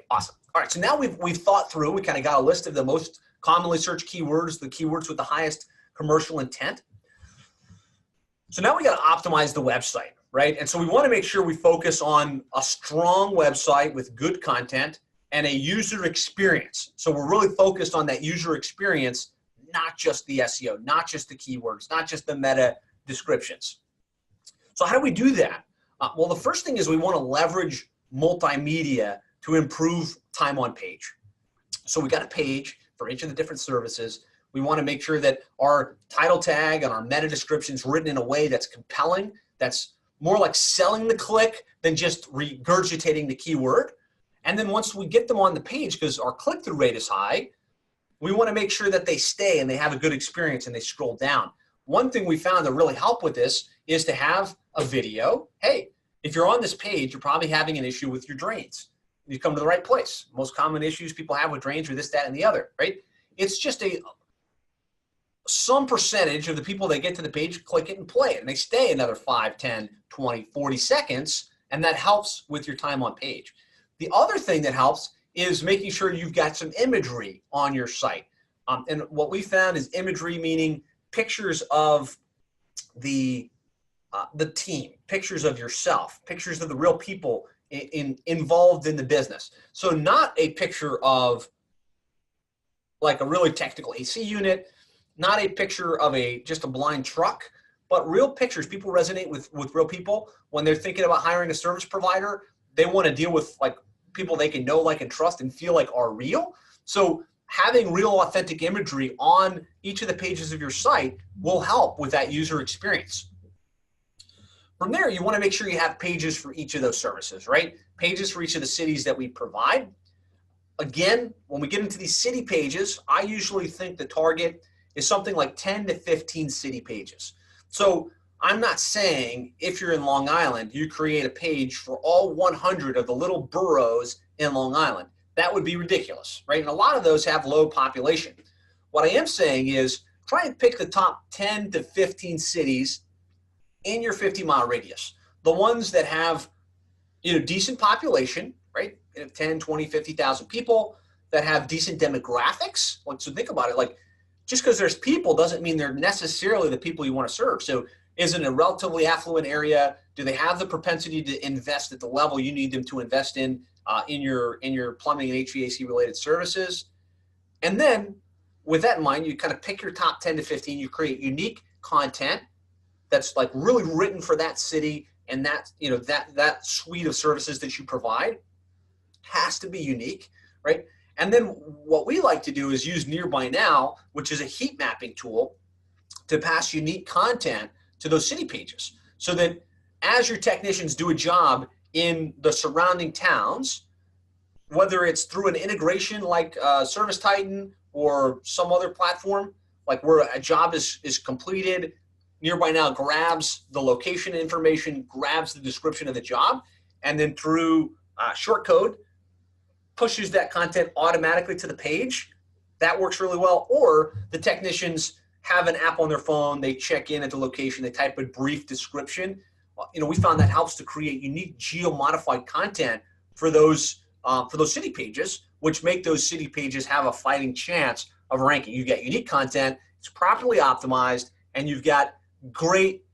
Awesome. All right, so now we've thought through, we kind of got a list of the most commonly searched keywords, the keywords with the highest commercial intent. So now we got to optimize the website, right? And so we want to make sure we focus on a strong website with good content and a user experience. So we're really focused on that user experience, not just the SEO, not just the keywords, not just the meta descriptions. So how do we do that? Well, the first thing is we want to leverage multimedia to improve time on page. So we got a page for each of the different services. We want to make sure that our title tag and our meta description is written in a way that's compelling, that's more like selling the click than just regurgitating the keyword. And then once we get them on the page, because our click-through rate is high, we want to make sure that they stay and they have a good experience and they scroll down. One thing we found that really help with this is to have a video. Hey, if you're on this page, you're probably having an issue with your drains. You come to the right place. Most common issues people have with drains are this, that, and the other, right? It's just some percentage of the people that get to the page click it and play it, and they stay another 5, 10, 20, 40 seconds, and that helps with your time on page. The other thing that helps is making sure you've got some imagery on your site. And what we found is imagery meaning pictures of the team, pictures of yourself, pictures of the real people involved in the business. So not a picture of like a really technical AC unit, not a picture of just a blind truck, but real pictures. People resonate with real people. When they're thinking about hiring a service provider, they want to deal with like people they can know, like, and trust and feel like are real. So having real authentic imagery on each of the pages of your site will help with that user experience. From there, you want to make sure you have pages for each of those services, right? Pages for each of the cities that we provide. Again, when we get into these city pages, I usually think the target is something like 10 to 15 city pages. So I'm not saying if you're in Long Island, you create a page for all 100 of the little boroughs in Long Island. That would be ridiculous, right? And a lot of those have low population. What I am saying is try and pick the top 10 to 15 cities in your 50-mile radius. The ones that have, decent population, right? 10, 20, 50,000 people that have decent demographics. So think about it, like just because there's people doesn't mean they're necessarily the people you want to serve. So is it a relatively affluent area? Do they have the propensity to invest at the level you need them to invest in your plumbing and HVAC related services? And then with that in mind, you kind of pick your top 10 to 15, you create unique content that's like really written for that city, and that that suite of services that you provide has to be unique, right? And then what we like to do is use Nearby Now, which is a heat mapping tool, to pass unique content to those city pages, so that as your technicians do a job in the surrounding towns, whether it's through an integration like Service Titan or some other platform, like where a job is completed, Nearby Now grabs the location information, grabs the description of the job, and then through short code, pushes that content automatically to the page. That works really well. Or the technicians have an app on their phone, they check in at the location, they type a brief description. We found that helps to create unique geo-modified content for those city pages, which make those city pages have a fighting chance of ranking. You get unique content, it's properly optimized, and you've got great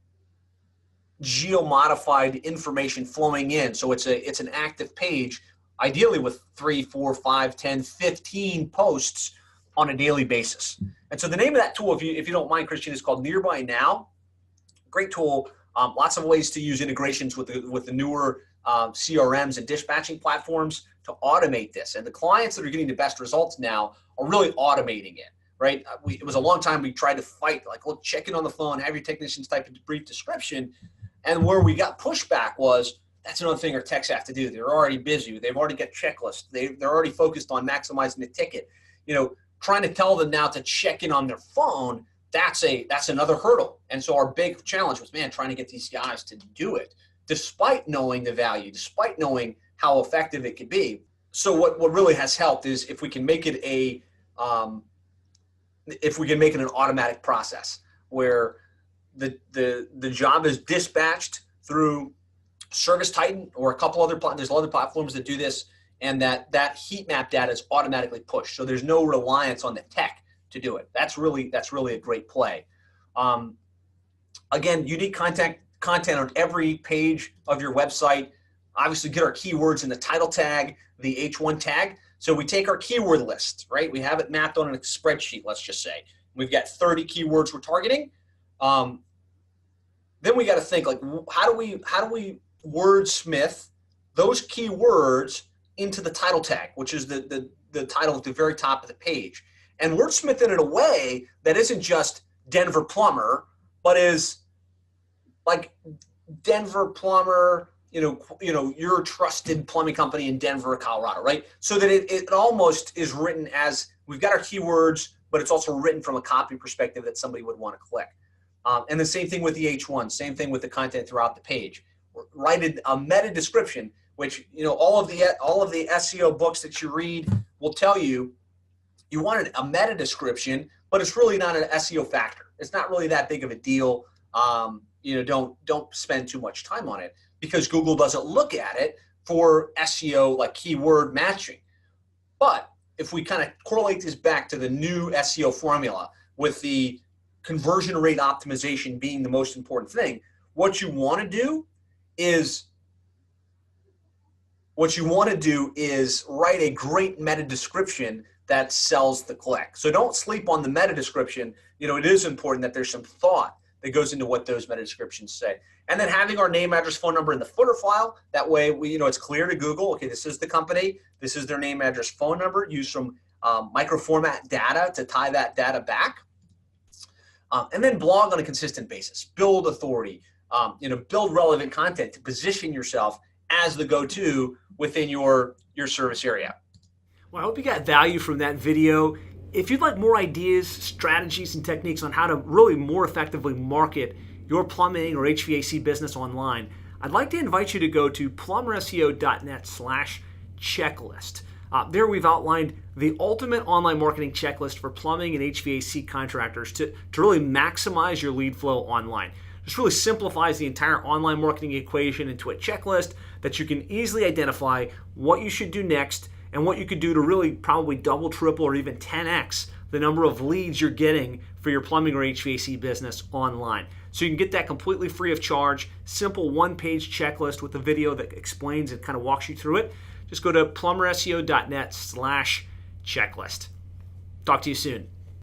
geo-modified information flowing in. So it's an active page, ideally with 3, 4, 5, 10, 15 posts on a daily basis. And so the name of that tool, if you don't mind, Christian, is called Nearby Now. Great tool. Lots of ways to use integrations with the newer CRMs and dispatching platforms to automate this. And the clients that are getting the best results now are really automating it, right? It was a long time we tried to fight, like, look, check in on the phone, have your technicians type a brief description. And where we got pushback was, that's another thing our techs have to do. They're already busy. They've already got checklists. They're already focused on maximizing the ticket. Trying to tell them now to check in on their phone, that's another hurdle. And so our big challenge was, trying to get these guys to do it, despite knowing the value, despite knowing how effective it could be. So what really has helped is if we can make it an automatic process where the job is dispatched through Service Titan or a couple other there's other platforms that do this and that heat map data is automatically pushed. So there's no reliance on the tech to do it. That's really a great play. Again, unique content on every page of your website. Obviously, get our keywords in the title tag, the H1 tag. So we take our keyword list, right? We have it mapped on a spreadsheet, let's just say. We've got 30 keywords we're targeting. Then we got to think, like, how do we wordsmith those keywords into the title tag, which is the title at the very top of the page, and wordsmith it in a way that isn't just Denver plumber, but is like Denver plumber, your trusted plumbing company in Denver, Colorado, right? So that it almost is written as, we've got our keywords, but it's also written from a copy perspective that somebody would want to click. And the same thing with the H1, same thing with the content throughout the page. Write a meta description, which all of the SEO books that you read will tell you wanted a meta description, but it's really not an SEO factor. It's not really that big of a deal. Don't spend too much time on it, because Google doesn't look at it for SEO, like keyword matching. But if we kind of correlate this back to the new SEO formula, with the conversion rate optimization being the most important thing, what you want to do is write a great meta description that sells the click. So don't sleep on the meta description. It is important that there's some thought that goes into what those meta descriptions say. And then having our name, address, phone number in the footer file. That way, it's clear to Google, okay, this is the company, this is their name, address, phone number. Use some microformat data to tie that data back. And then blog on a consistent basis. Build authority. Build relevant content to position yourself as the go-to within your service area. Well, I hope you got value from that video. If you'd like more ideas, strategies, and techniques on how to really more effectively market your plumbing or HVAC business online, I'd like to invite you to go to plumberseo.net/checklist. There we've outlined the ultimate online marketing checklist for plumbing and HVAC contractors to really maximize your lead flow online. This really simplifies the entire online marketing equation into a checklist that you can easily identify what you should do next and what you could do to really probably double, triple, or even 10x the number of leads you're getting for your plumbing or HVAC business online. So you can get that completely free of charge, simple one-page checklist with a video that explains and kind of walks you through it. Just go to plumberseo.net/checklist. Talk to you soon.